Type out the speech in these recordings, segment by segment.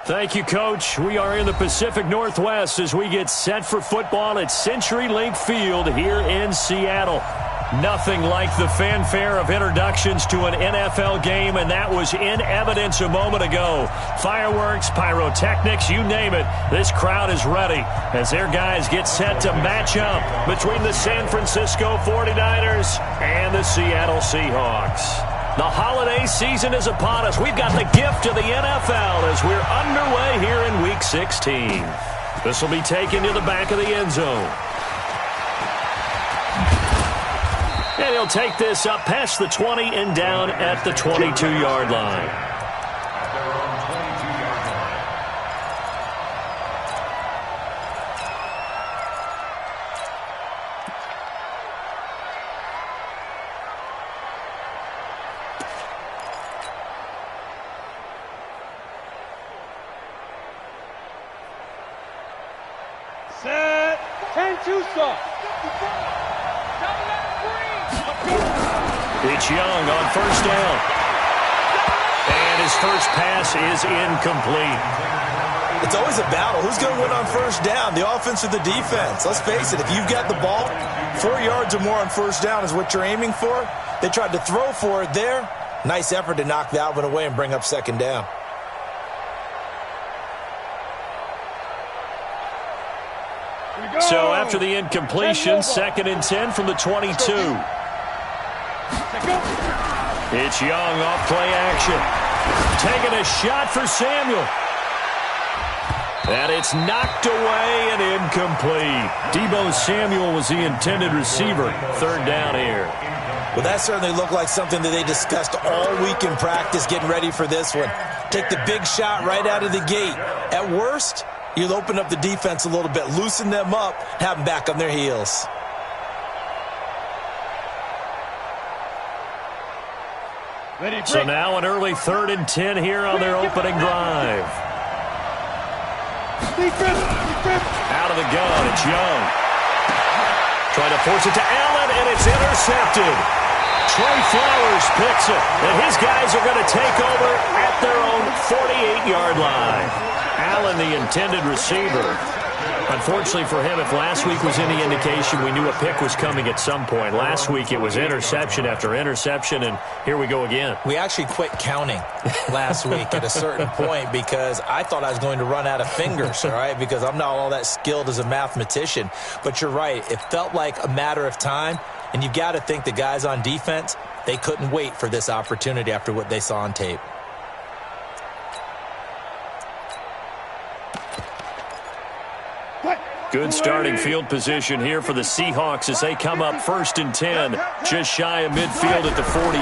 Thank you, Coach. We are in the Pacific Northwest as we get set for football at CenturyLink Field here in Seattle. Nothing like the fanfare of introductions to an NFL game, and that was in evidence a moment ago. Fireworks, pyrotechnics, you name it. This crowd is ready as their guys get set to match up between the San Francisco 49ers and the Seattle Seahawks. The holiday season is upon us. We've got the gift of the NFL as we're underway here in Week 16. This will be taken to the back of the end zone. And he'll take this up past the 20 and down at the 22-yard line. Set. 10-2 stop. It's Young on first down. And his first pass is incomplete. It's always a battle. Who's going to win on first down, the offense or the defense? Let's face it, if you've got the ball, 4 yards or more on first down is what you're aiming for. They tried to throw for it there. Nice effort to knock that one away and bring up second down. So after the incompletion, 2nd and 10 from the 22. It's Young off play action. Taking a shot for Samuel. And it's knocked away and incomplete. Deebo Samuel was the intended receiver. 3rd down here. Well, that certainly looked like something that they discussed all week in practice getting ready for this one. Take the big shot right out of the gate. At worst, you'll open up the defense a little bit, loosen them up, have them back on their heels. So now an early 3rd and 10 here on their opening drive. Out of the gun, it's Young. Trying to force it to Allen, and it's intercepted. Trey Flowers picks it, and his guys are going to take over at their own 48-yard line. Allen, the intended receiver. Unfortunately for him, if last week was any indication, we knew a pick was coming at some point. Last week it was interception after interception, and here we go again. We actually quit counting last week at a certain point because I thought I was going to run out of fingers, all right, because I'm not all that skilled as a mathematician. But you're right. It felt like a matter of time, and you've got to think the guys on defense, they couldn't wait for this opportunity after what they saw on tape. Good starting field position here for the Seahawks as they come up 1st and 10, just shy of midfield at the 48.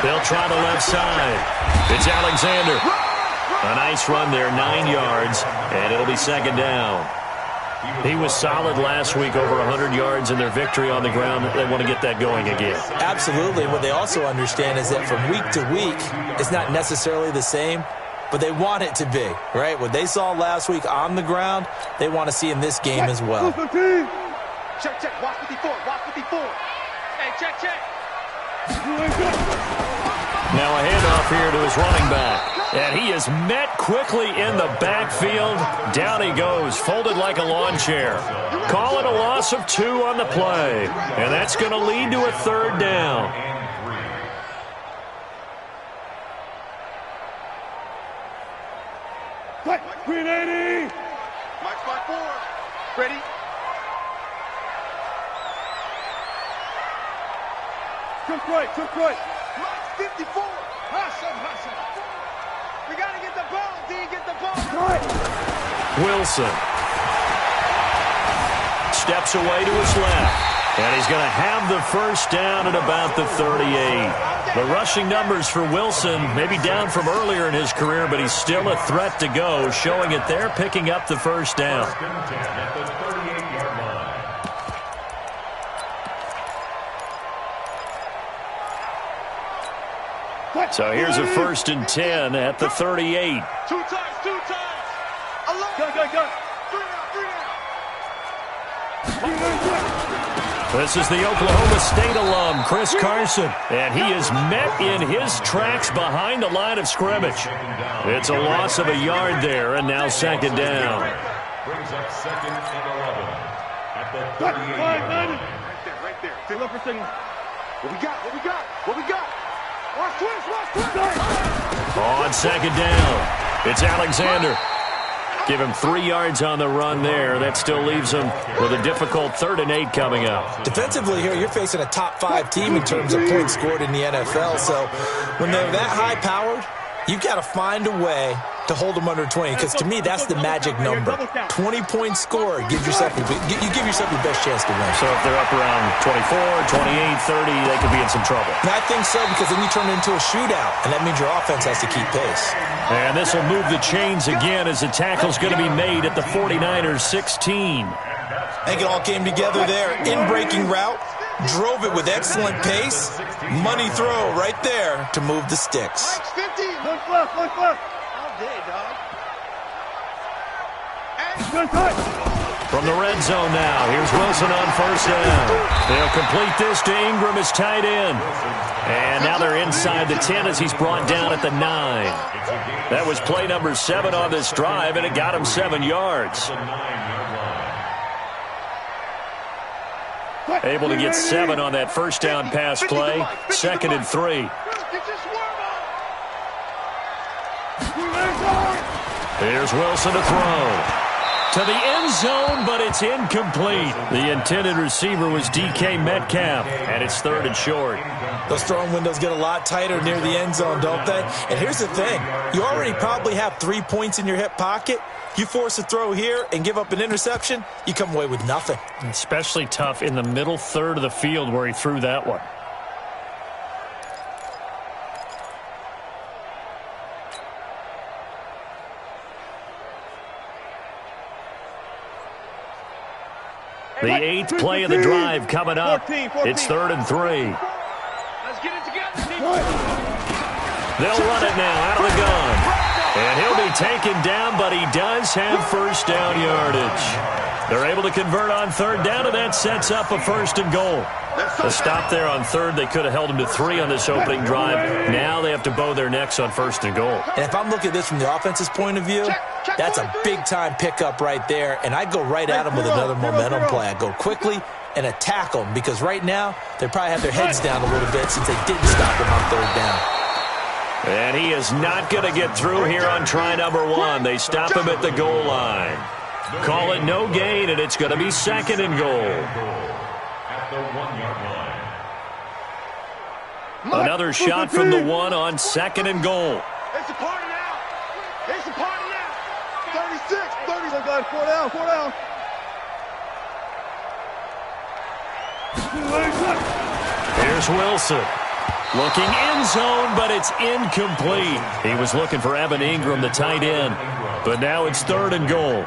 They'll try the left side. It's Alexander. A nice run there, 9 yards, and it'll be 2nd down. He was solid last week, over 100 yards in their victory on the ground. They want to get that going again. Absolutely. What they also understand is that from week to week, it's not necessarily the same, but they want it to be, right? What they saw last week on the ground, they want to see in this game as well. Check, check. Watch 54. Watch 54. Hey, check, check. Now a handoff here to his running back. And he is met quickly in the backfield. Down he goes, folded like a lawn chair. Call it a loss of 2 on the play. And that's going to lead to a 3rd down. Green 80. Mike 4. Ready? Took right. Mike 54. Hustle. We got to get the ball, D. Get the ball. Right. Wilson steps away to his left. And he's going to have the first down at about the 38. The rushing numbers for Wilson maybe down from earlier in his career, but he's still a threat to go, showing it there, picking up the first down. So here's a 1st and 10 at the 38. 2 times. Go. 3 out. This is the Oklahoma State alum, Chris Carson, and he is met in his tracks behind the line of scrimmage. It's a loss of a yard there, and now second down. Brings up second and 11 at the 38. Right there. Fill up for second. What we got? Watch twist. On second down, it's Alexander. Give him 3 yards on the run there. That still leaves him with a difficult 3rd and 8 coming up. Defensively here, you're facing a top 5 team in terms of points scored in the NFL. So when they're that high-powered, you've got to find a way to hold them under 20, because to me, that's the magic number. 20-point score gives yourself you give yourself your best chance to win. So if they're up around 24, 28, 30, they could be in some trouble. And I think so, because then you turn it into a shootout, and that means your offense has to keep pace. And this will move the chains again as the tackle's going to be made at the 49ers 16. I think it all came together there. In-breaking route, drove it with excellent pace. Money throw right there to move the sticks. 50. Look left. All day, dog. From the red zone now, here's Wilson on first down. They'll complete this to Ingram as tight end. And now they're inside the 10 as he's brought down at the 9. That was play number 7 on this drive, and it got him 7 yards. Able to get 7 on that first down pass play. 2nd and 3. Here's Wilson to throw. To the end zone, but it's incomplete. The intended receiver was DK Metcalf, and it's 3rd and short. Those throwing windows get a lot tighter near the end zone, don't they? And here's the thing. You already probably have 3 points in your hip pocket. You force a throw here and give up an interception, you come away with nothing. Especially tough in the middle third of the field where he threw that one. The 8th play of the drive coming up. It's 3rd and 3. Let's get it together. They'll run it now out of the gun. And he'll be taken down, but he does have first down yardage. They're able to convert on 3rd down, and that sets up a 1st and goal. A stop there on 3rd. They could have held him to 3 on this opening drive. Now they have to bow their necks on 1st and goal. And if I'm looking at this from the offense's point of view, that's a big-time pickup right there, and I'd go right at him with another momentum play. I'd go quickly and attack them, because right now they probably have their heads down a little bit since they didn't stop him on 3rd down. And he is not going to get through here on try number 1. They stop him at the goal line. Call it no gain, and it's going to be 2nd and goal. At the 1-yard line. Another shot from the 1 on 2nd and goal. It's a party now. 36, 30. Look like 4 down. Here's Wilson. Looking end zone, but it's incomplete. He was looking for Evan Ingram, the tight end. But now it's 3rd and goal.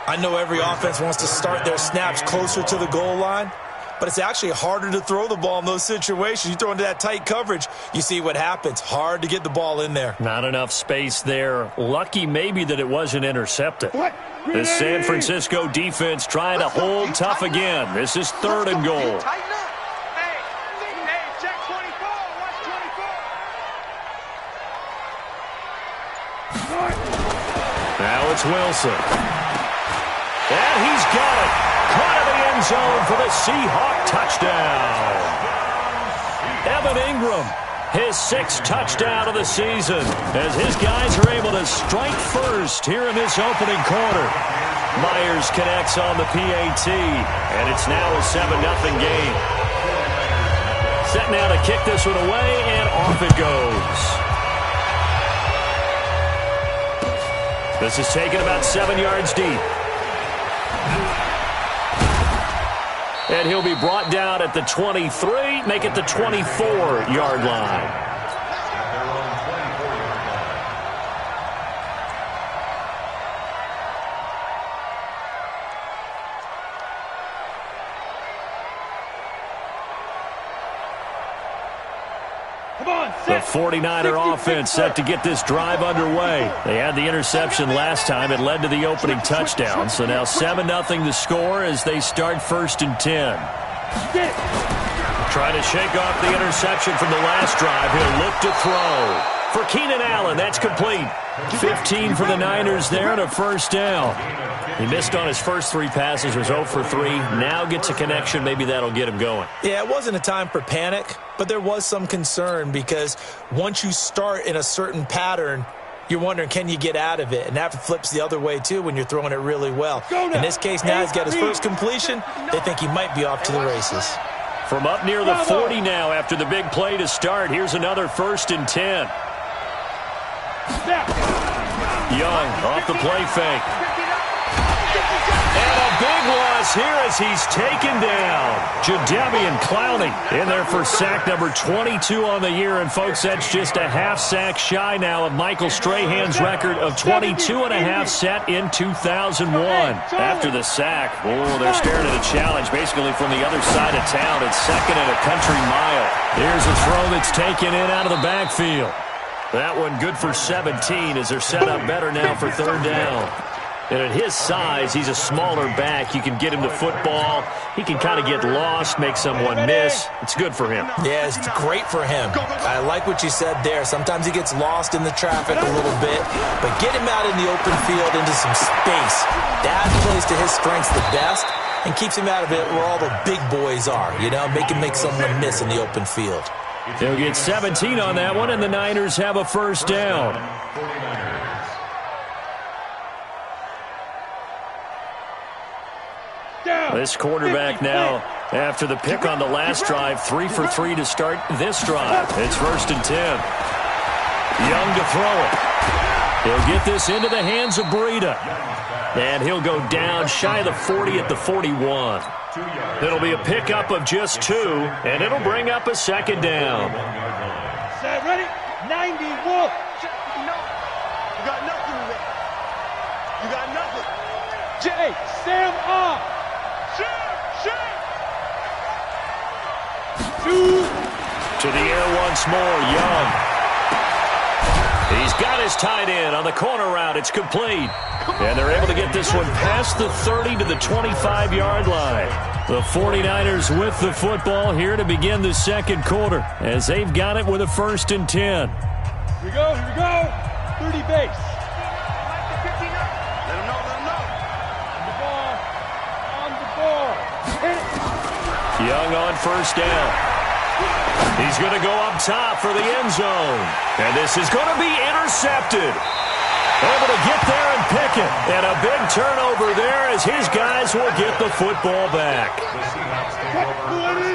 I know every offense wants to start their snaps closer to the goal line, but it's actually harder to throw the ball in those situations. You throw into that tight coverage, you see what happens. Hard to get the ball in there. Not enough space there. Lucky maybe that it wasn't intercepted. The San Francisco defense trying to hold tough again. This is 3rd and goal. Check 24. Watch 24. Now it's Wilson. And he's got it. Caught in the end zone for the Seahawk touchdown. Evan Ingram, his 6th touchdown of the season, as his guys are able to strike first here in this opening quarter. Myers connects on the PAT, and it's now a 7-0 game. Set now to kick this one away, and off it goes. This is taken about 7 yards deep. And he'll be brought down at the 23, make it the 24-yard line. The 49er offense set to get this drive underway. They had the interception last time. It led to the opening touchdown. So now 7-0 the score as they start 1st and 10. Trying to shake off the interception from the last drive. He'll look to throw. For Keenan Allen, that's complete. 15 for the Niners there and a first down. He missed on his first 3 passes, was 0 for 3. Now gets a connection. Maybe that'll get him going. Yeah, it wasn't a time for panic, but there was some concern because once you start in a certain pattern, you're wondering, can you get out of it? And that flips the other way, too, when you're throwing it really well. In this case, now he's got his first completion. They think he might be off to the races. From up near the 40 now after the big play to start, here's another 1st and 10. Young off the play fake. And a big loss here as he's taken down. Jadeveon Clowney in there for sack number 22 on the year. And, folks, that's just a half sack shy now of Michael Strahan's record of 22.5 set in 2001. After the sack, they're staring at a challenge basically from the other side of town. It's 2nd and a country mile. Here's a throw that's taken in out of the backfield. That one good for 17 as they're set up better now for 3rd down. And at his size, he's a smaller back. You can get him the football. He can kind of get lost, make someone miss. It's good for him. Yeah, it's great for him. I like what you said there. Sometimes he gets lost in the traffic a little bit, but get him out in the open field into some space. That plays to his strengths the best and keeps him out of it where all the big boys are, you know, make him make someone miss in the open field. They'll get 17 on that one, and the Niners have a first down. This quarterback now, after the pick on the last drive, 3 for 3 to start this drive. It's 1st and 10. Young to throw it. He'll get this into the hands of Breida. And he'll go down shy of the 40 at the 41. It'll be a pickup of just 2, and it'll bring up a 2nd down. Set, ready? 90, wolf. No. You got nothing there. You got nothing. Jay, Sam off. To the air once more, Young. He's got his tight end on the corner route. It's complete. And they're able to get this one past the 30 to the 25-yard line. The 49ers with the football here to begin the 2nd quarter as they've got it with a 1st and 10. Here we go. 30 base. Let him know. On the ball. Young on 1st down. He's going to go up top for the end zone. And this is going to be intercepted. Able to get there and pick it. And a big turnover there as his guys will get the football back.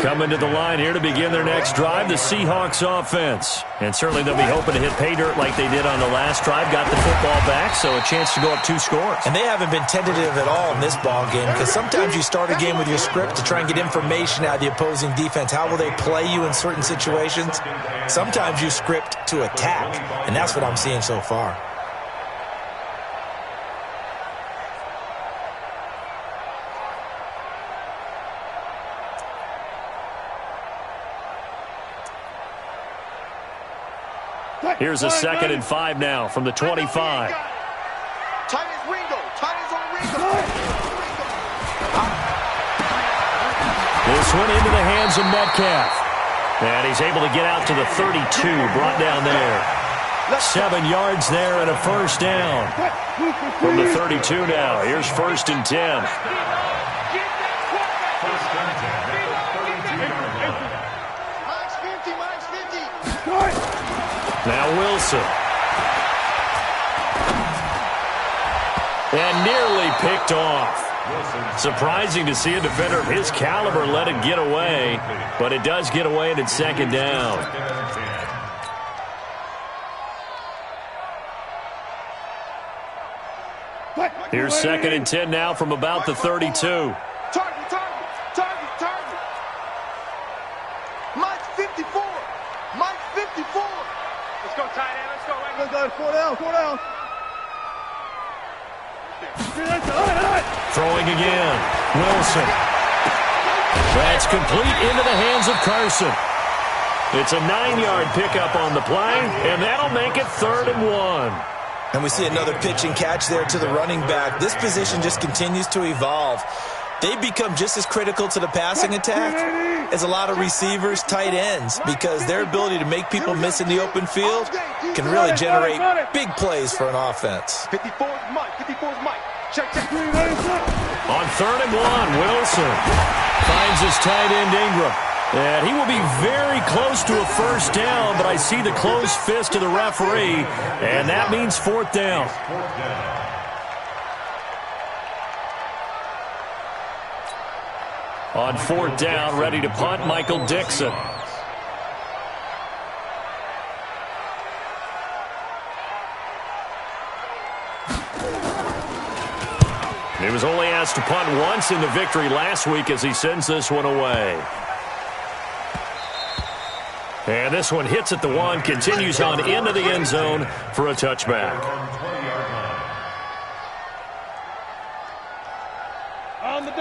Coming to the line here to begin their next drive, the Seahawks offense. And certainly they'll be hoping to hit pay dirt like they did on the last drive. Got the football back, so a chance to go up 2 scores. And they haven't been tentative at all in this ball game because sometimes you start a game with your script to try and get information out of the opposing defense. How will they play you in certain situations? Sometimes you script to attack, and that's what I'm seeing so far. Here's a 2nd and 5 now from the 25. Tight as Ringo. This one into the hands of Metcalf. And he's able to get out to the 32, brought down there. 7 yards there and a first down. From the 32 now, here's 1st and 10. Now Wilson. And nearly picked off. Surprising to see a defender of his caliber let it get away, but it does get away and it's 2nd down. Here's 2nd and 10 now from about the 32. Target. Mike 54. Let's go, tight end. Let's go. Let's go. 4 down. Throwing again. Wilson. That's complete into the hands of Carson. It's a 9-yard pickup on the play, and that'll make it 3rd and 1. And we see another pitch and catch there to the running back. This position just continues to evolve. they become just as critical to the passing attack as a lot of receivers, tight ends, because their ability to make people miss in the open field can really generate big plays for an offense. 54's Mike. 54's Mike. Check. On 3rd and 1, Wilson finds his tight end Ingram. And he will be very close to a first down, but I see the closed fist of the referee, and that means 4th down. On 4th down, ready to punt, Michael Dixon. He was only asked to punt once in the victory last week as he sends this one away. And this one hits at the 1, continues on into the end zone for a touchback.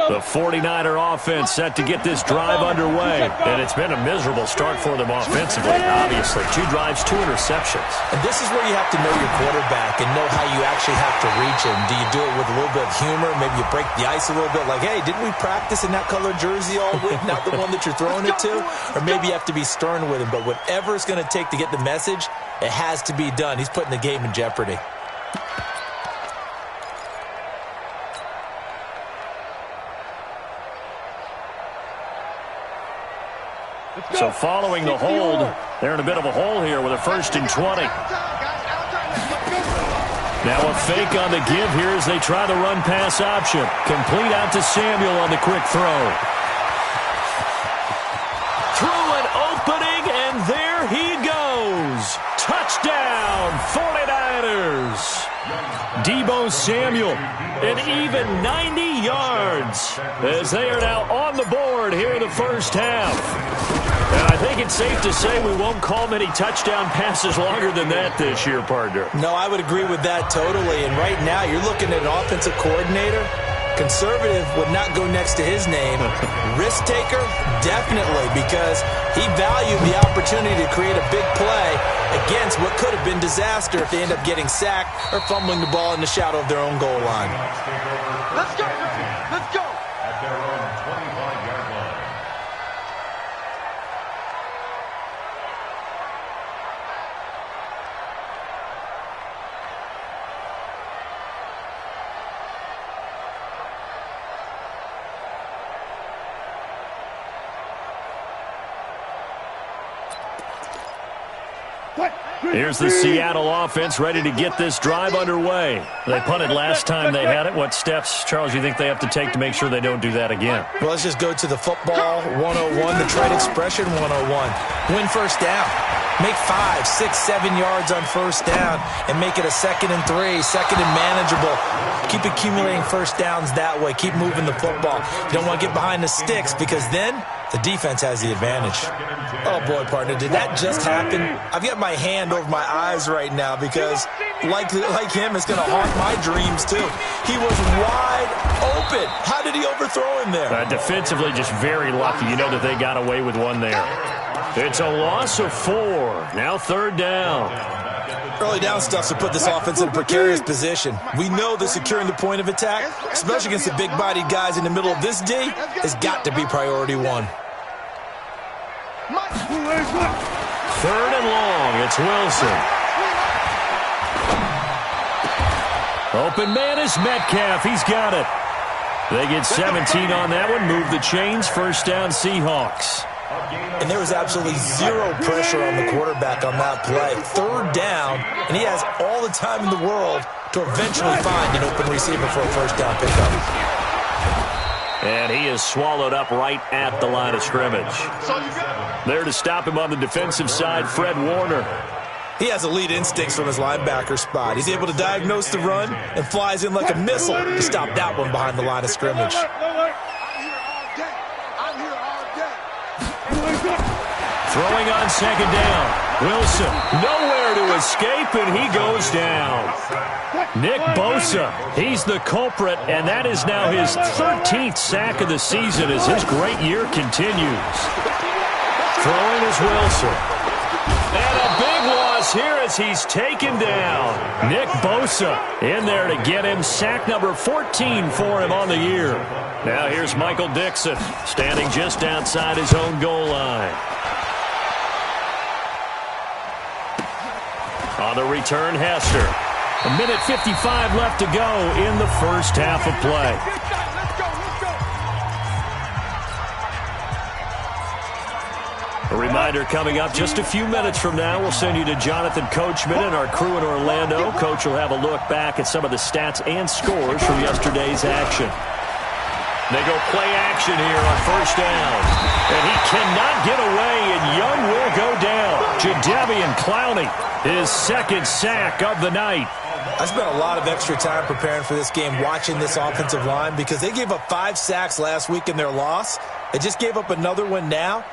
The 49er offense set to get this drive underway, and it's been a miserable start for them offensively, obviously. 2 drives, 2 interceptions. And this is where you have to know your quarterback and know how you actually have to reach him. Do you do it with a little bit of humor? Maybe you break the ice a little bit, like, hey, didn't we practice in that color jersey all week, not the one that you're throwing it to? Or maybe you have to be stern with him, but whatever it's going to take to get the message, it has to be done. He's putting the game in jeopardy. So following the hold, they're in a bit of a hole here with a 1st and 20. Now a fake on the give here as they try the run-pass option. Complete out to Samuel on the quick throw. Through an opening, and there he goes. Touchdown, 49ers. Deebo Samuel, an even 90 yards as they are now on the board here in the first half. And I think it's safe to say we won't call many touchdown passes longer than that this year, partner. No, I would agree with that totally. And right now, you're looking at an offensive coordinator. Conservative would not go next to his name. Risk taker, definitely, because he valued the opportunity to create a big play against what could have been disaster if they end up getting sacked or fumbling the ball in the shadow of their own goal line. Let's go. Let's go. At their own 25-yard line. Here's the Seattle offense ready to get this drive underway. They punted last time they had it. What steps, Charles, you think they have to take to make sure they don't do that again? Well, let's just go to the football 101, the trade expression 101. Win first down. Make 5, 6, 7 yards on first down and make it a 2nd and 3, 2nd and manageable. Keep accumulating first downs that way. Keep moving the football. You don't want to get behind the sticks because then the defense has the advantage. Oh, boy, partner, did that just happen? I've got my hand over my eyes right now because, like him, it's going to haunt my dreams, too. He was wide open. How did he overthrow him there? Defensively, just very lucky. You know that they got away with one there. It's a loss of 4. Now 3rd down. Early down stuff to put this offense in a precarious position. We know that securing the point of attack, especially against the big-bodied guys in the middle of this D, has got to be priority 1. 3rd and long. It's Wilson. Open man is Metcalf. He's got it. They get 17 on that one. Move the chains. First down, Seahawks. And there was absolutely zero pressure on the quarterback on that play. 3rd down, and he has all the time in the world to eventually find an open receiver for a first down pickup. And he is swallowed up right at the line of scrimmage. There to stop him on the defensive side, Fred Warner. He has elite instincts from his linebacker spot. He's able to diagnose the run and flies in like a missile to stop that one behind the line of scrimmage. Throwing on 2nd down. Wilson nowhere to escape, and he goes down. Nick Bosa, he's the culprit, and that is now his 13th sack of the season as his great year continues. Throwing is Wilson. And a big one. loss here as he's taken down. Nick Bosa in there to get him sack number 14 for him on the year. Now here's Michael Dixon standing just outside his own goal line. On the return, Hester. 1:55 left to go in the first half of play. A reminder coming up just a few minutes from now. We'll send you to Jonathan Coachman and our crew in Orlando. Coach will have a look back at some of the stats and scores from yesterday's action. They go play action here on first down. And he cannot get away, and Young will go down. Jadeveon Clowney, his second sack of the night. I spent a lot of extra time preparing for this game, watching this offensive line, because they gave up 5 sacks last week in their loss. They just gave up another one now.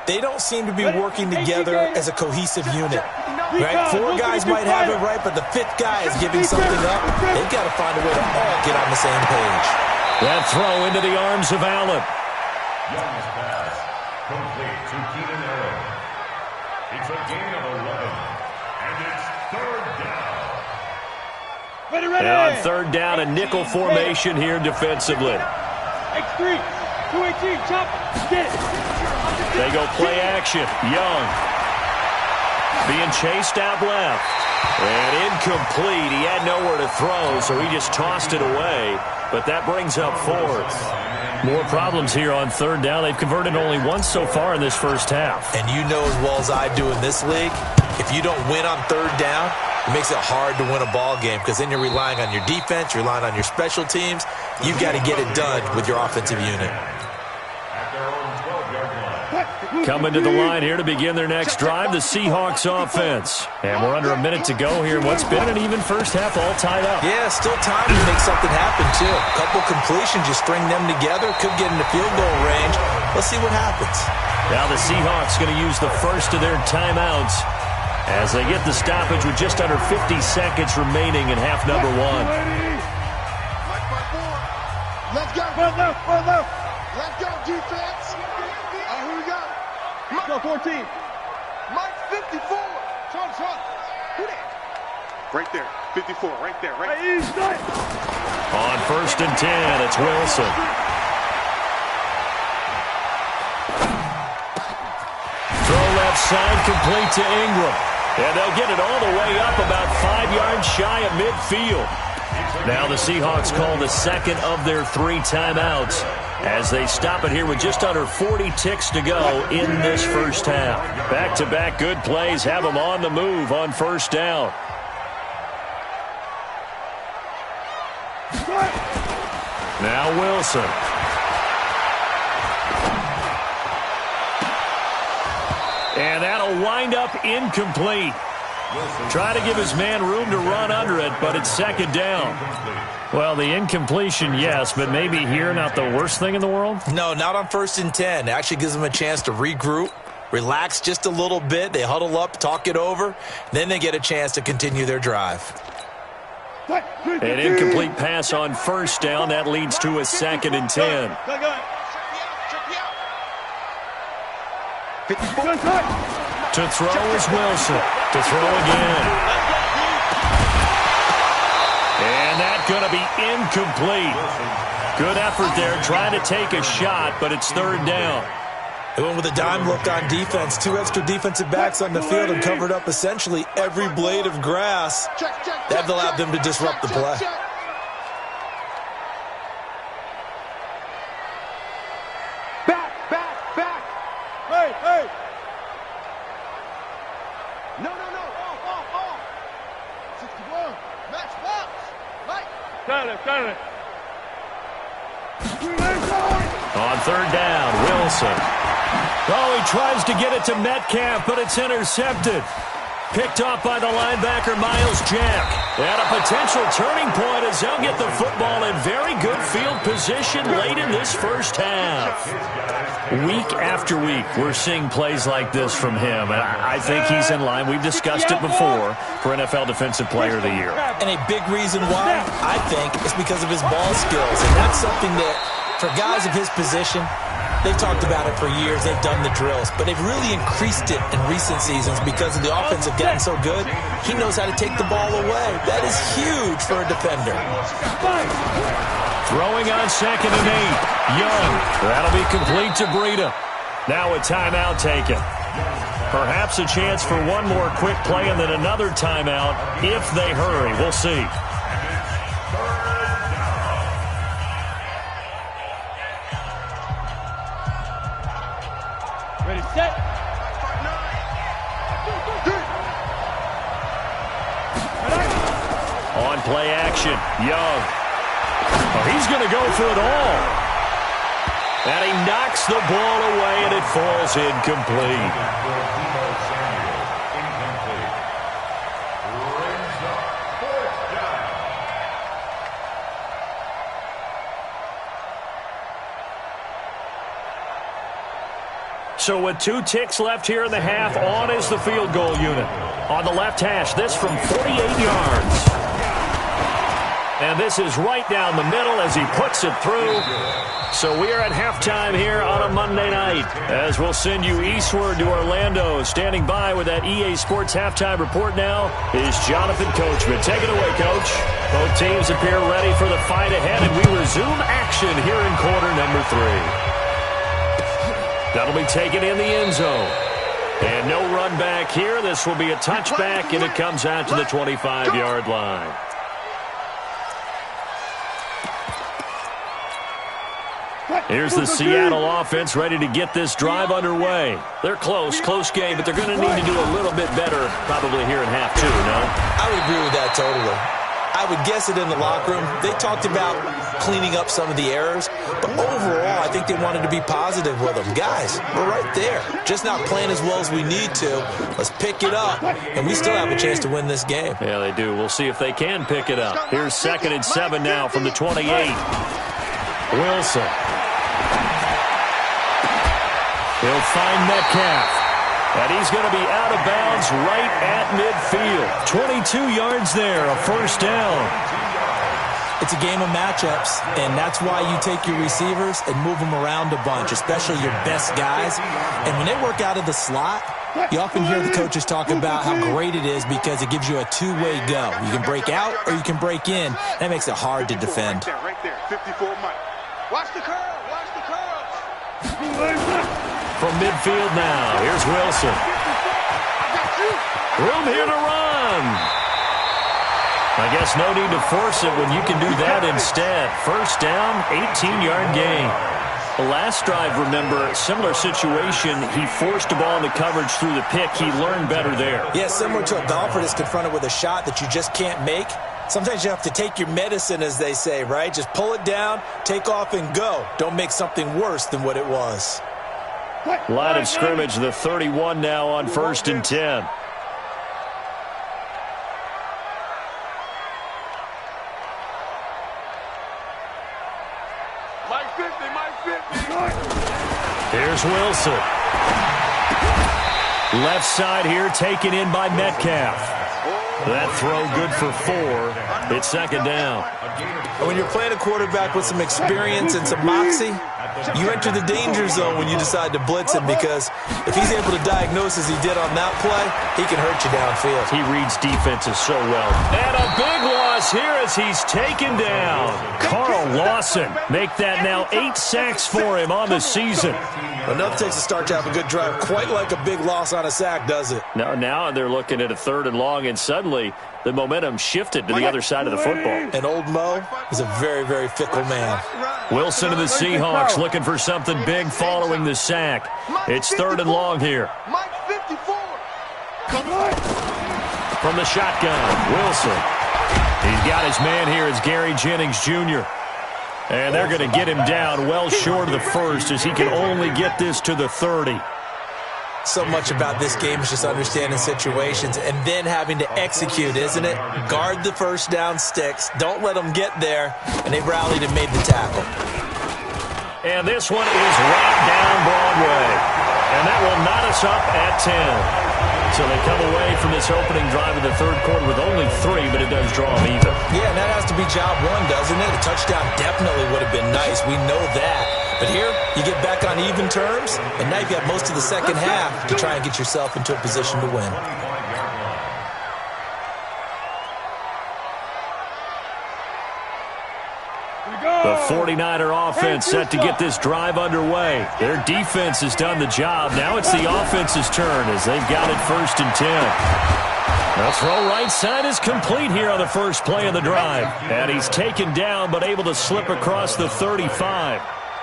They don't seem to be working together as a cohesive unit. Right? 4 guys might have it right, but the 5th guy is giving something up. They've got to find a way to all get on the same page. That throw into the arms of Allen. Young's pass complete to Keenan Allen. It's a gain of 11, and it's third down. And on third down, a nickel formation here defensively. X3, 218, chop, get it. They go play action. Young being chased out left. And incomplete. He had nowhere to throw, so he just tossed it away. But that brings up fourth. More problems here on third down. They've converted only once so far in this first half. And you know as well as I do in this league, if you don't win on third down, it makes it hard to win a ball game because then you're relying on your defense, you're relying on your special teams. You've got to get it done with your offensive unit. Coming to the line here to begin their next drive, the Seahawks offense. And we're under a minute to go here in what's been an even first half, all tied up. Yeah, still time to make something happen, too. A couple completions, you string them together, could get into field goal range. Let's see what happens. Now the Seahawks going to use the first of their timeouts as they get the stoppage with just under 50 seconds remaining in half number 1. Let's go. One left. Let's go, defense. Who we got? Let's go, 14. Mike, 54. Sean. Who that? Right there. 54. Right there. On first and 10, it's Wilson. Throw left side, complete to Ingram. And they'll get it all the way up about 5 yards shy of midfield. Now the Seahawks call the second of their 3 timeouts as they stop it here with just under 40 ticks to go in this first half. Back-to-back good plays have them on the move on first down. Now Wilson. And that'll wind up incomplete. Try to give his man room to run under it, but it's second down. Well, the incompletion, yes, but maybe here not the worst thing in the world? No, not on first and 10. It actually gives them a chance to regroup, relax just a little bit. They huddle up, talk it over. Then they get a chance to continue their drive. An incomplete pass on first down. That leads to a second and 10. To throw is Wilson. To throw again. And that's going to be incomplete. Good effort there, trying to take a shot, but it's third down. They went with a dime look on defense. 2 extra defensive backs on the field and covered up essentially every blade of grass. That allowed them to disrupt the play. Back. Hey. No. Off. 61. Match box. Mike. Got it. On third down, Wilson. Oh, he tries to get it to Metcalf, but it's intercepted. Picked off by the linebacker, Miles Jack. And a potential turning point as they'll get the football in very good field position late in this first half. Week after week, we're seeing plays like this from him, and I think he's in line. We've discussed it before for NFL Defensive Player of the Year. And a big reason why, I think, is because of his ball skills. And that's something that, for guys of his position, They've talked about it for years. They've done the drills, but they've really increased it in recent seasons because of the offense have gotten so good. He knows how to take the ball away. That is huge for a defender. Throwing on 2nd and 8. Young. That'll be complete to Breida. Now a timeout taken. Perhaps a chance for one more quick play and then another timeout if they hurry. We'll see. Ready, set. On play action, Young. Oh, he's going to go for it all. And he knocks the ball away, and it falls incomplete. So with 2 ticks left here in the half, on is the field goal unit. On the left hash, this from 48 yards. And this is right down the middle as he puts it through. So we are at halftime here on a Monday night as we'll send you eastward to Orlando. Standing by with that EA Sports halftime report now is Jonathan Coachman. Take it away, Coach. Both teams appear ready for the fight ahead, and we resume action here in quarter number 3. That'll be taken in the end zone. And no run back here. This will be a touchback, and it comes out to the 25-yard line. Here's the Seattle offense ready to get this drive underway. They're close game, but they're going to need to do a little bit better probably here in half 2, no? I would agree with that totally. I would guess it in the locker room. They talked about cleaning up some of the errors, but overall, I think they wanted to be positive with them. Guys, we're right there. Just not playing as well as we need to. Let's pick it up, and we still have a chance to win this game. Yeah, they do. We'll see if they can pick it up. Here's 2nd and 7 now from the 28. Wilson. He'll find Metcalf. And he's going to be out of bounds right at midfield. 22 yards there, a first down. It's a game of matchups, and that's why you take your receivers and move them around a bunch, especially your best guys. And when they work out of the slot, you often hear the coaches talk about how great it is because it gives you a two-way go. You can break out or you can break in. That makes it hard to defend. Right there, 54 Mike. Watch the curl, watch the curl. From midfield now, here's Wilson. Room here to run. I guess no need to force it when you can do that instead. First down, 18-yard gain. The last drive, remember, similar situation. He forced the ball into coverage through the pick. He learned better there. Yeah, similar to a golfer that's confronted with a shot that you just can't make. Sometimes you have to take your medicine, as they say, right? Just pull it down, take off, and go. Don't make something worse than what it was. Line of scrimmage, the 31 now on 1st and 10. Mike 50, Mike 50. Here's Wilson. Left side here taken in by Metcalf. That throw good for 4. It's 2nd down. When you're playing a quarterback with some experience and some moxie, you enter the danger zone when you decide to blitz him, because if he's able to diagnose as he did on that play, he can hurt you downfield. He reads defenses so well. And a big loss here as he's taken down. Carl Lawson make that now 8 sacks for him on the season. Enough takes a start to have a good drive. Quite like a big loss on a sack, does it? Now they're looking at a 3rd and long, and suddenly the momentum shifted to the other side of the football. And old Mo is a very, very fickle man. Wilson and the Seahawks looking for something big following the sack. It's 3rd and long here. Mike 54. Come on. From the shotgun, Wilson. He's got his man here. It's Gary Jennings Jr. And they're going to get him down well short of the 1st as he can only get this to the 30. So much about this game is just understanding situations and then having to execute, isn't it? Guard the first down sticks. Don't let them get there. And they rallied and made the tackle. And this one is right down Broadway. And that will knot us up at 10. So they come away from this opening drive in the 3rd quarter with only 3, but it does draw them even. Yeah, and that has to be job 1, doesn't it? A touchdown definitely would have been nice. We know that. But here, you get back on even terms, and now you've got most of the second half to try and get yourself into a position to win. The 49er offense set to get this drive underway. Their defense has done the job. Now it's the offense's turn as they've got it 1st and 10. The throw right side is complete here on the first play of the drive. And he's taken down but able to slip across the 35.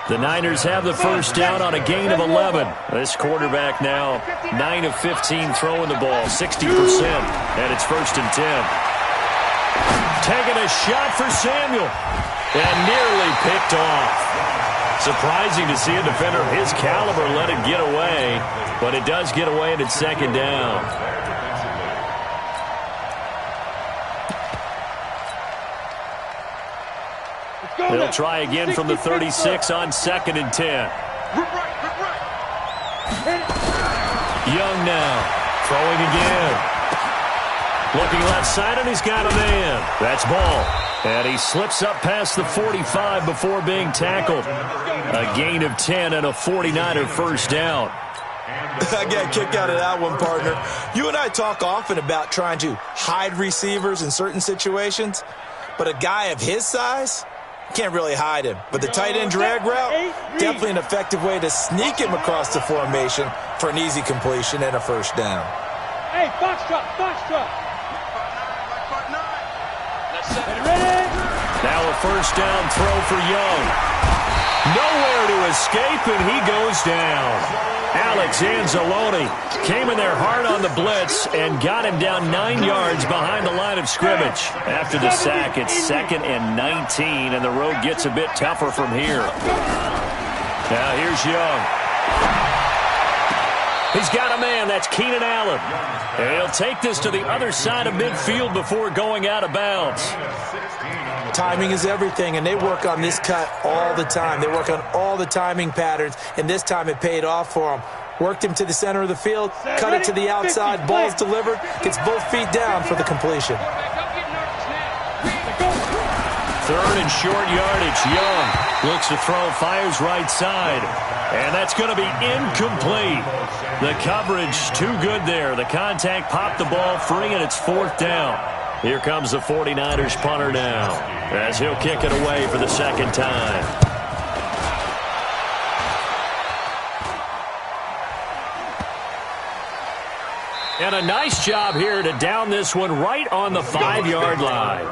The Niners have the first down on a gain of 11. This quarterback now 9 of 15 throwing the ball, 60%. And it's 1st and 10. Taking a shot for Samuel. And nearly picked off. Surprising to see a defender of his caliber let it get away. But it does get away and it's 2nd down. They'll try again from the 36 on 2nd and 10. Young now. Throwing again. Looking left side, and he's got a man. That's ball. And he slips up past the 45 before being tackled. A gain of 10 and a 49er first down. I got a kick out of that one, partner. You and I talk often about trying to hide receivers in certain situations, but a guy of his size can't really hide him. But the tight end drag route, definitely an effective way to sneak him across the formation for an easy completion and a first down. Hey, foxtrot, foxtrot. Now a first down throw for Young. Nowhere to escape, and he goes down. Alex Anzalone came in there hard on the blitz and got him down 9 yards behind the line of scrimmage. After the sack, it's 2nd and 19, and the road gets a bit tougher from here. Now here's Young. He's got a man. That's Keenan Allen. And he'll take this to the other side of midfield before going out of bounds. Timing is everything, and they work on this cut all the time. They work on all the timing patterns, and this time it paid off for them. Worked him to the center of the field, cut it to the outside, ball's delivered, gets both feet down for the completion. 3rd and short yardage. Young looks to throw, fires right side. And that's going to be incomplete. The coverage too good there. The contact popped the ball free, and it's 4th down. Here comes the 49ers punter now as he'll kick it away for the 2nd time. And a nice job here to down this one right on the 5-yard line.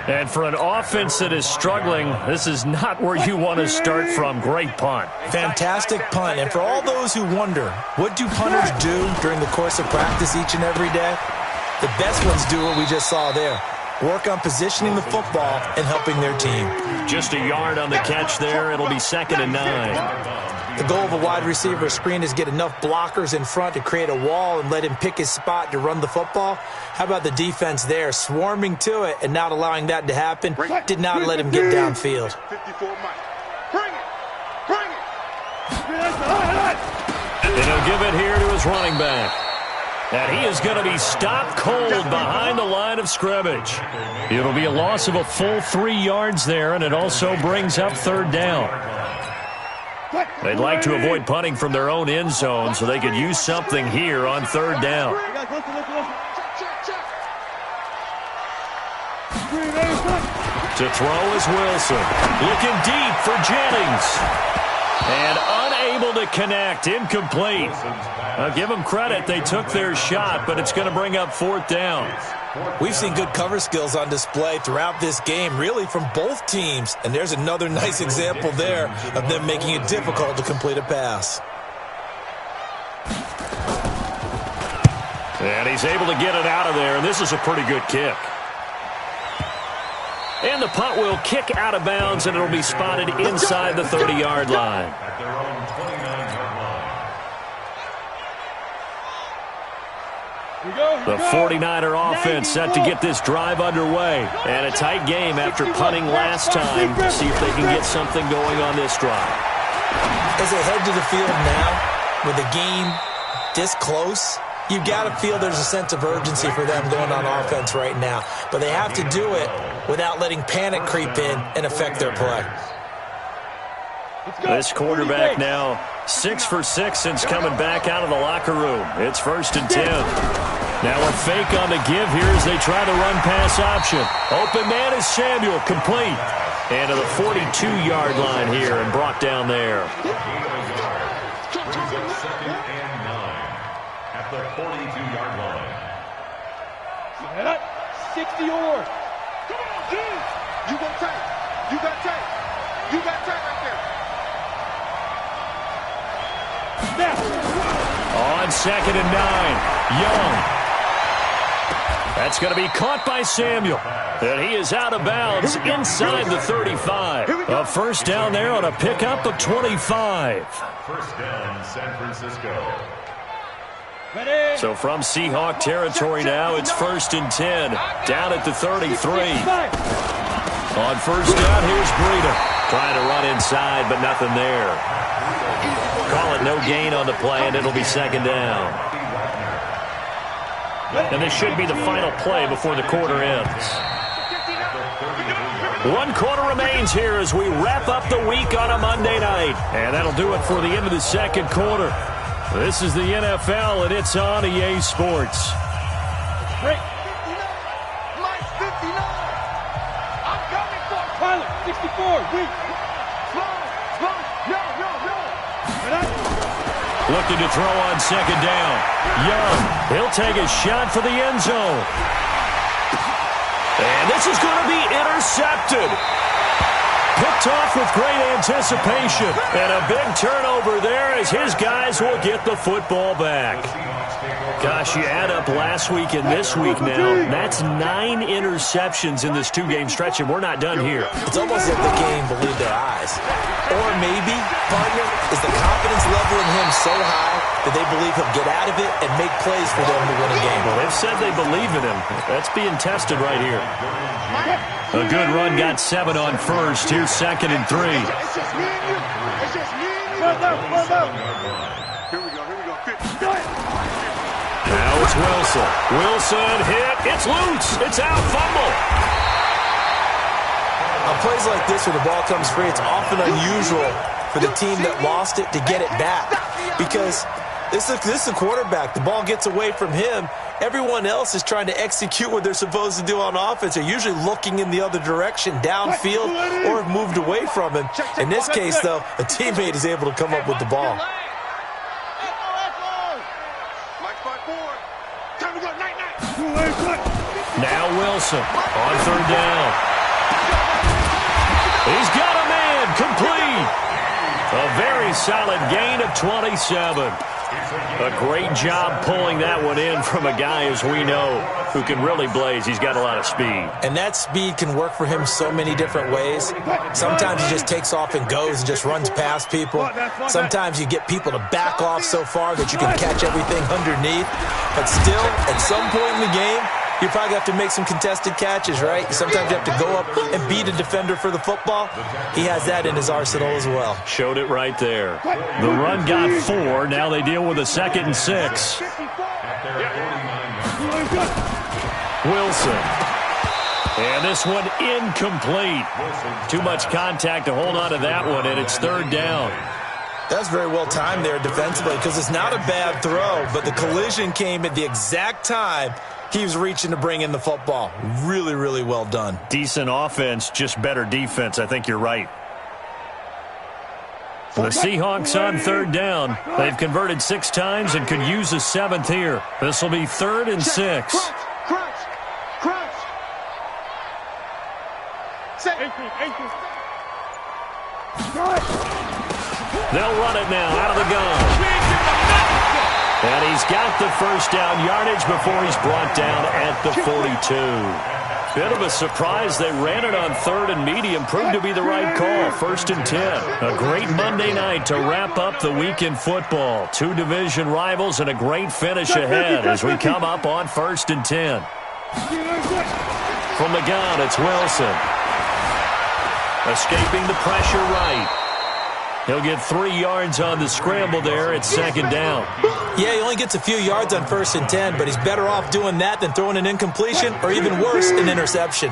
And for an offense that is struggling, this is not where you want to start from. Great punt. Fantastic punt. And for all those who wonder, what do punters do during the course of practice each and every day? The best ones do what we just saw there. Work on positioning the football and helping their team. Just a yard on the catch there. It'll be 2nd and 9. The goal of a wide receiver screen is get enough blockers in front to create a wall and let him pick his spot to run the football. How about the defense there, swarming to it and not allowing that to happen? Did not let him get downfield. 54 Mike. Bring it. Bring it. And he'll give it here to his running back. And he is going to be stopped cold behind the line of scrimmage. It'll be a loss of a full 3 yards there, and it also brings up 3rd down. They'd like to avoid punting from their own end zone so they could use something here on 3rd down. To throw is Wilson. Looking deep for Jennings. And unable to connect. Incomplete. I'll give them credit. They took their shot, but it's going to bring up 4th down. We've seen good cover skills on display throughout this game, really from both teams. And there's another nice example there of them making it difficult to complete a pass. And he's able to get it out of there, and this is a pretty good kick. And the punt will kick out of bounds, and it'll be spotted inside the 30-yard line. The 49er offense set to get this drive underway. And a tight game after punting last time. See if they can get something going on this drive. As they head to the field now, with the game this close, you got to feel there's a sense of urgency for them going on offense right now. But they have to do it without letting panic creep in and affect their play. This quarterback now 6 for 6 since coming back out of the locker room. It's 1st and 10. Now a fake on the give here as they try the run-pass option. Open man is Samuel, complete. And to the 42-yard line here and brought down there. Brings up 2nd and 9 at the 42-yard line. 60 or. Come on, dude. You got tight. You got tight. You got tight right there. On 2nd and 9, Young. That's going to be caught by Samuel. And he is out of bounds inside the 35. A 1st down there on a pickup of 25. 1st down, San Francisco. So from Seahawk territory now, it's 1st and 10. Down at the 33. On 1st down, here's Breida. Trying to run inside, but nothing there. Call it no gain on the play, and it'll be 2nd down. And this should be the final play before the quarter ends. 1 quarter remains here as we wrap up the week on a Monday night. And that'll do it for the end of the 2nd quarter. This is the NFL, and it's on EA Sports. Break. 59. Mike's 59. I'm coming for it. Pilot, 64. Weak. Slow. Looking to throw on 2nd down. Young, he'll take a shot for the end zone. And this is going to be intercepted. Picked off with great anticipation. And a big turnover there as his guys will get the football back. Gosh, you add up last week and this week now. That's 9 interceptions in this 2-game stretch, and we're not done here. It's almost like the game believed their eyes. Or maybe, partner, is the confidence level in him so high that they believe he'll get out of it and make plays for them to win a game. Well, they've said they believe in him. That's being tested right here. A good run, got 7 on 1st. Here's 2nd and 3. It's just me and you. It's just me and you. Here we go. Now it's Wilson. Wilson hit. It's loose. It's out. Fumble. On plays like this where the ball comes free, it's often unusual for the team that lost it to get it back. Because this is a quarterback. The ball gets away from him. Everyone else is trying to execute what they're supposed to do on offense. They're usually looking in the other direction, downfield, or have moved away from him. In this case, though, a teammate is able to come up with the ball. Now Wilson on 3rd down. He's got a man, complete. A very solid gain of 27. A great job pulling that one in from a guy, as we know, who can really blaze. He's got a lot of speed. And that speed can work for him so many different ways. Sometimes he just takes off and goes and just runs past people. Sometimes you get people to back off so far that you can catch everything underneath. But still, at some point in the game, you probably have to make some contested catches, right? Sometimes you have to go up and beat a defender for the football. He has that in his arsenal as well. Showed it right there. The run got 4. Now they deal with a 2nd and 6. Wilson. And this one incomplete. Too much contact to hold on to that one, and it's 3rd down. That's very well timed there defensively because it's not a bad throw, but the collision came at the exact time he was reaching to bring in the football. Really, really well done. Decent offense, just better defense. I think you're right. The Seahawks on 3rd down. They've converted 6 times and could use a 7th here. This will be 3rd and 6. Crunch. They'll run it now out of the gun. And he's got the 1st down yardage before he's brought down at the 42. Bit of a surprise. They ran it on 3rd and medium. Proved to be the right call. 1st and 10. A great Monday night to wrap up the week in football. 2 division rivals and a great finish ahead as we come up on 1st and 10. From the gun, it's Wilson. Escaping the pressure right. He'll get 3 yards on the scramble there. It's 2nd down. Yeah, he only gets a few yards on 1st and 10, but he's better off doing that than throwing an incompletion or even worse, an interception.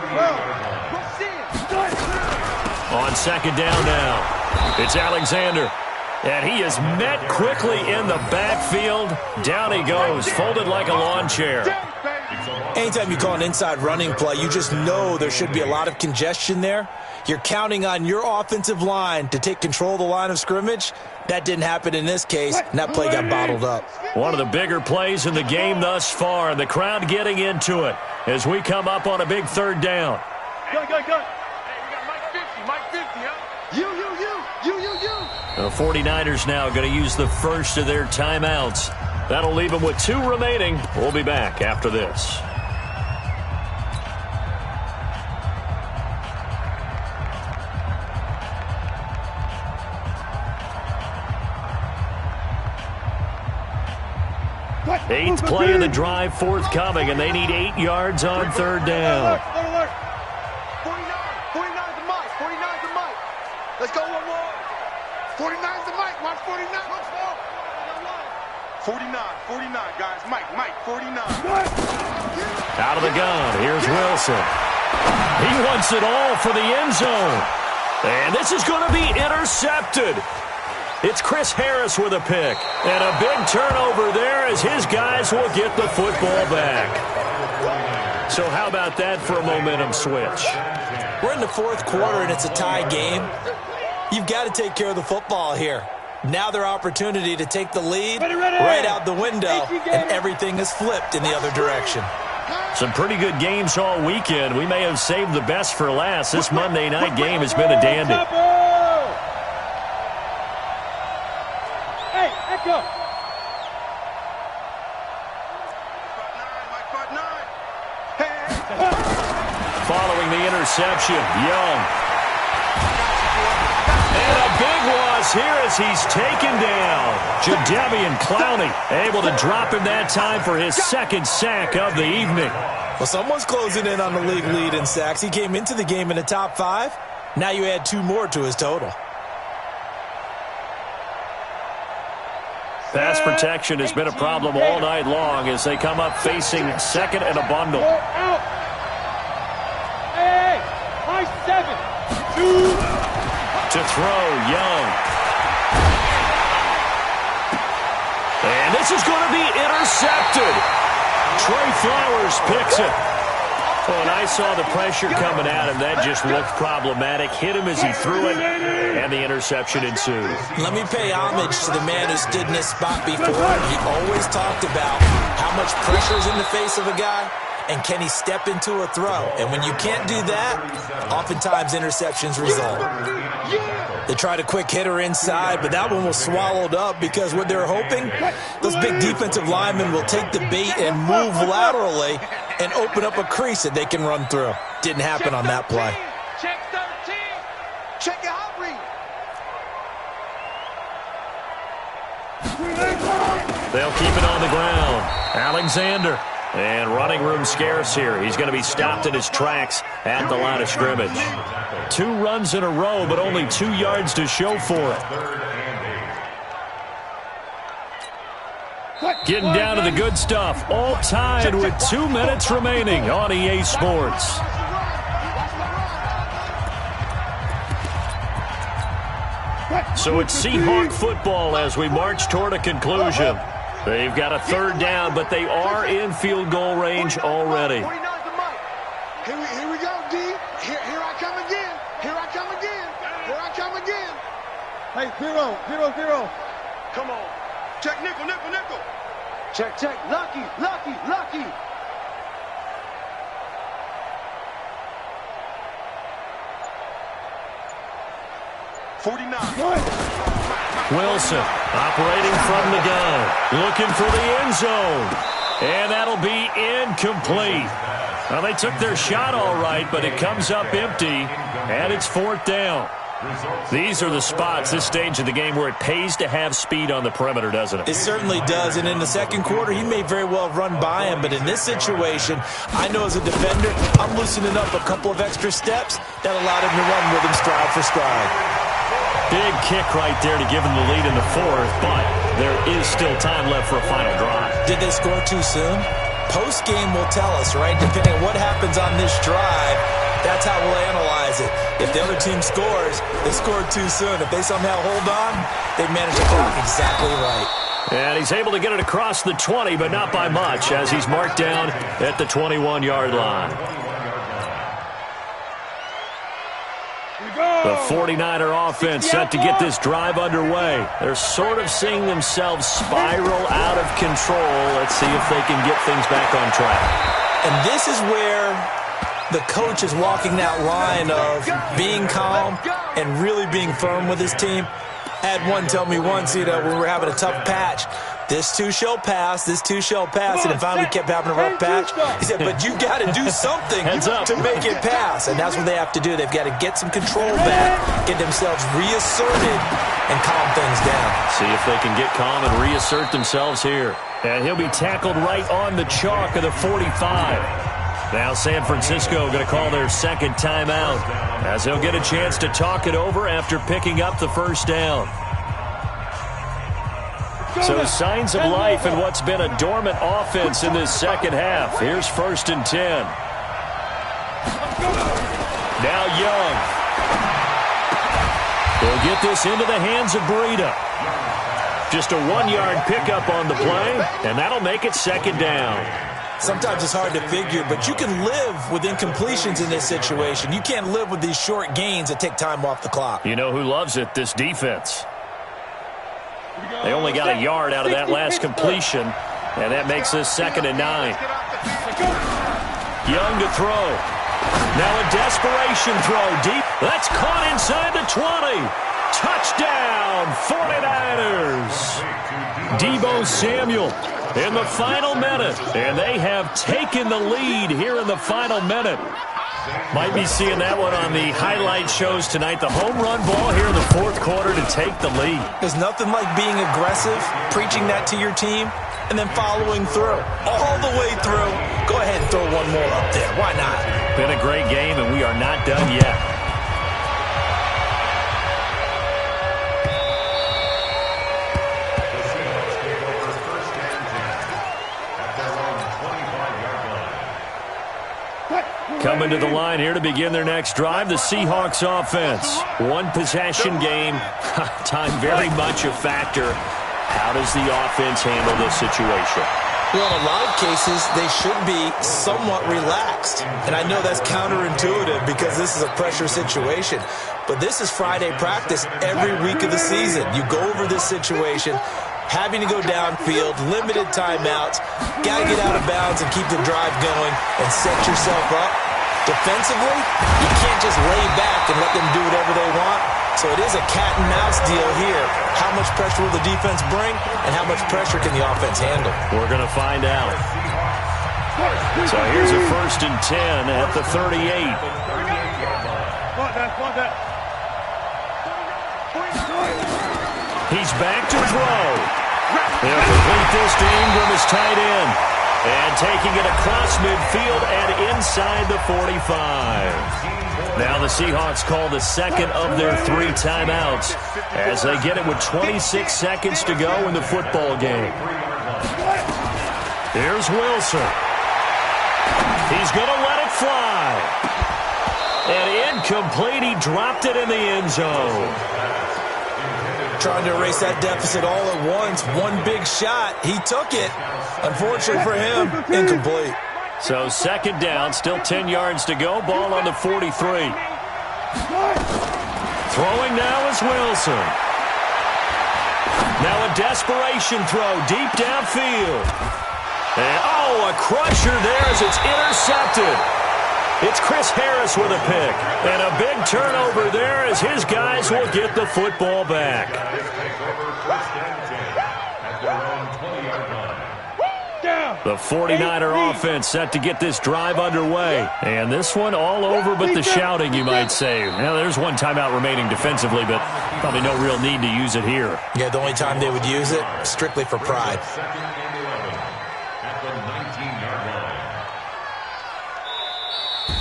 Well. On second down now, it's Alexander. And he is met quickly in the backfield. Down he goes, folded like a lawn chair. Anytime you call an inside running play, you just know there should be a lot of congestion there. You're counting on your offensive line to take control of the line of scrimmage. That didn't happen in this case, and that play got bottled up. One of the bigger plays in the game thus far, and the crowd getting into it as we come up on a big third down. Gun. Hey, we got Mike 50, huh? You. The 49ers now going to use the first of their timeouts. That'll leave them with 2 remaining. We'll be back after this. Eighth play of the drive forthcoming, and they need 8 yards on third down. 49's the Mike. Let's go one more. 49's the Mike. Watch 49. 49, guys. Mike, 49. Out of the gun, here's Wilson. He wants it all for the end zone. And this is going to be intercepted. It's Chris Harris with a pick. And a big turnover there as his guys will get the football back. So how about that for a momentum switch? We're in the fourth quarter, and it's a tie game. You've got to take care of the football here. Now their opportunity to take the lead right out the window, and everything is flipped in the other direction. Some pretty good games all weekend. We may have saved the best for last. This Monday night game has been a dandy. Hey, Echo. Following the interception, Young. And a big loss here as he's taken down. Jadeveon Clowney able to drop him that time for his second sack of the evening. Well, someone's closing in on the league lead in sacks. He came into the game in the top 5. Now you add 2 more to his total. Pass protection has been a problem all night long as they come up facing second and a bundle. Hey, high 7. 2. To throw, Young. And this is going to be intercepted. Trey Flowers picks it. Oh, and I saw the pressure coming at him. That just looked problematic. Hit him as he threw it, and the interception ensued. Let me pay homage to the man who stood in this spot before. He always talked about how much pressure is in the face of a guy, and can he step into a throw? And when you can't do that, oftentimes interceptions result. They tried a quick hitter inside, but that one was swallowed up because what they're hoping, those big defensive linemen will take the bait and move laterally and open up a crease that they can run through. Didn't happen on that play. Check 13. Check your hot read. They'll keep it on the ground. Alexander. And running room scarce here. He's going to be stopped in his tracks at the line of scrimmage. 2 runs in a row, but only 2 yards to show for it. Getting down to the good stuff. All tied with 2 minutes remaining on EA Sports. So it's Seahawk football as we march toward a conclusion. They've got a third down, but they are in field goal range already. Here we go, D. Here I come again. Hey, 0. Come on. Check nickel. Check. Lucky. 49. Wilson operating from the gun, looking for the end zone. And that'll be incomplete. Well, they took their shot all right, but it comes up empty, and it's 4th down. These are the spots, this stage of the game, where it pays to have speed on the perimeter, doesn't it? It certainly does, and in the second quarter, he may very well run by him, but in this situation, I know as a defender, I'm loosening up a couple of extra steps that allowed him to run with him stride for stride. Big kick right there to give him the lead in the 4th, but there is still time left for a final drive. Did they score too soon? Post-game will tell us, right? Depending on what happens on this drive, That's how we'll analyze it. If the other team scores, they scored too soon. If they somehow hold on, they manage to block exactly right. And he's able to get it across the 20, but not by much, as he's marked down at the 21-yard line. The 49er offense set to get this drive underway. They're sort of seeing themselves spiral out of control. Let's see if they can get things back on track. And this is where the coach is walking that line of being calm and really being firm with his team. I had one tell me once, when we were having a tough patch, this too shall pass, this too shall pass, and finally kept having a rough patch. He said, but you got to do something to make it pass, and that's what they have to do. They've got to get some control back, get themselves reasserted, and calm things down. See if they can get calm and reassert themselves here. And he'll be tackled right on the chalk of the 45. Now San Francisco going to call their second timeout, as they'll get a chance to talk it over after picking up the first down. So signs of life in what's been a dormant offense in this second half. Here's 1st and 10. Now Young. They'll get this into the hands of Breida. Just a 1-yard pickup on the play, and that'll make it 2nd down. Sometimes it's hard to figure, but you can live with incompletions in this situation. You can't live with these short gains that take time off the clock. You know who loves it? This defense. They only got a yard out of that last completion, and that makes this 2nd and 9. Young to throw. Now a desperation throw deep. That's caught inside the 20. Touchdown, 49ers. Deebo Samuel in the final minute, and they have taken the lead here in the final minute. Might be seeing that one on the highlight shows tonight. The home run ball here in the 4th quarter to take the lead. There's nothing like being aggressive, preaching that to your team, and then following through. All the way through. Go ahead and throw one more up there. Why not? Been a great game, and we are not done yet. Coming to the line here to begin their next drive, the Seahawks offense. One possession game, time very much a factor. How does the offense handle this situation? Well, in a lot of cases, they should be somewhat relaxed. And I know that's counterintuitive because this is a pressure situation. But this is Friday practice every week of the season. You go over this situation, having to go downfield, limited timeouts, got to get out of bounds and keep the drive going and set yourself up. Defensively, you can't just lay back and let them do whatever they want. So it is a cat and mouse deal here. How much pressure will the defense bring, and how much pressure can the offense handle? We're going to find out. So here's a 1st and 10 at the 38. He's back to throw. They'll complete this to Ingram, his tight end. And taking it across midfield and inside the 45. Now the Seahawks call the 2nd of their 3 timeouts as they get it with 26 seconds to go in the football game. Here's Wilson. He's going to let it fly. And incomplete. He dropped it in the end zone. Trying to erase that deficit all at once. One big shot. He took it. Unfortunately for him, incomplete. So 2nd down, still 10 yards to go. Ball on the 43. Throwing now is Wilson. Now a desperation throw deep downfield. And a crusher there as it's intercepted. It's Chris Harris with a pick. And a big turnover there as his guys will get the football back. The 49er offense set to get this drive underway. And this one all over but the shouting, you might say. Now, there's one timeout remaining defensively, but probably no real need to use it here. Yeah, the only time they would use it, strictly for pride.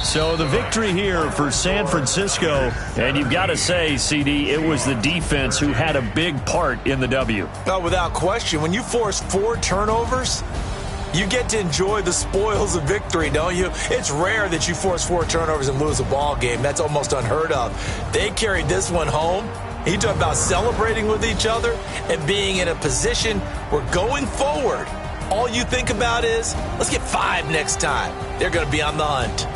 So the victory here for San Francisco, and you've got to say, CD, it was the defense who had a big part in the W. Oh, without question. When you force 4 turnovers, You get to enjoy the spoils of victory, don't you? It's rare that you force 4 turnovers and lose a ball game. That's almost unheard of. They carried this one home. You talk about celebrating with each other and being in a position where going forward, all you think about is, let's get 5 next time. They're going to be on the hunt.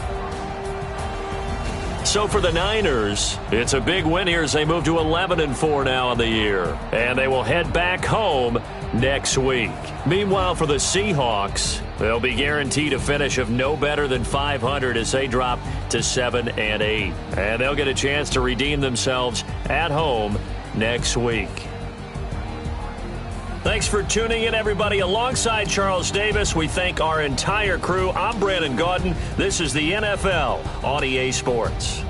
So for the Niners, it's a big win here as they move to 11-4 now in the year. And they will head back home next week. Meanwhile, for the Seahawks, they'll be guaranteed a finish of no better than 500 as they drop to 7-8. And they'll get a chance to redeem themselves at home next week. Thanks for tuning in, everybody. Alongside Charles Davis, we thank our entire crew. I'm Brandon Gaudin. This is the NFL on EA Sports.